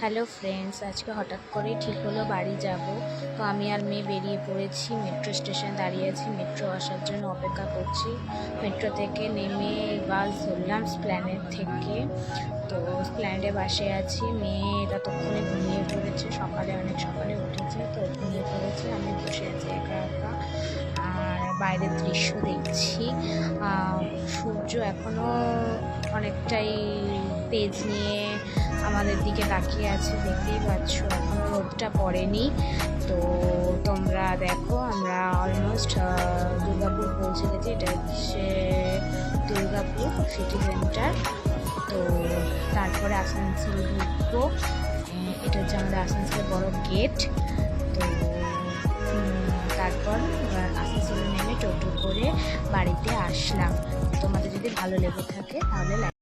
Hello friends, আজকে হঠাৎ করেই ঠিক হলো বাড়ি যাব। তো আমি আর মেয়ে বেরিয়ে পড়েছি। মেট্রো স্টেশনে দাঁড়িয়ে আছি, মেট্রো আসার জন্য অপেক্ষা করছি। মেট্রো থেকে নেমে বাস ধরলাম স্প্ল্যানেড থেকে। তো স্প্ল্যানেডে বাসে আছি। মেয়ে ততক্ষণে ঘুমিয়ে পড়েছে, অনেক সকালে উঠেছে, তো ঘুমিয়ে পড়েছে। আমি বসে আছি একা একা আর বাইরের দৃশ্য দেখছি। সূর্য এখনও অনেকটাই তেজ নিয়ে আমাদের দিকে তাকিয়ে আছে, দেখতেই পাচ্ছ এখনো রোদটা পড়েনি। তো তোমরা দেখো, আমরা অলমোস্ট দুর্গাপুর পৌঁছে গেছি। এটা হচ্ছে দুর্গাপুর সিটি সেন্টার। তো তারপরে আসানসোল ঢুকবো। এটা হচ্ছে আমাদের আসানসোলের বড় গেট। তো তারপর আসানসোলে নেমে টোটো করে বাড়িতে আসলাম। তোমাদের যদি ভালো লেগে থাকে তাহলে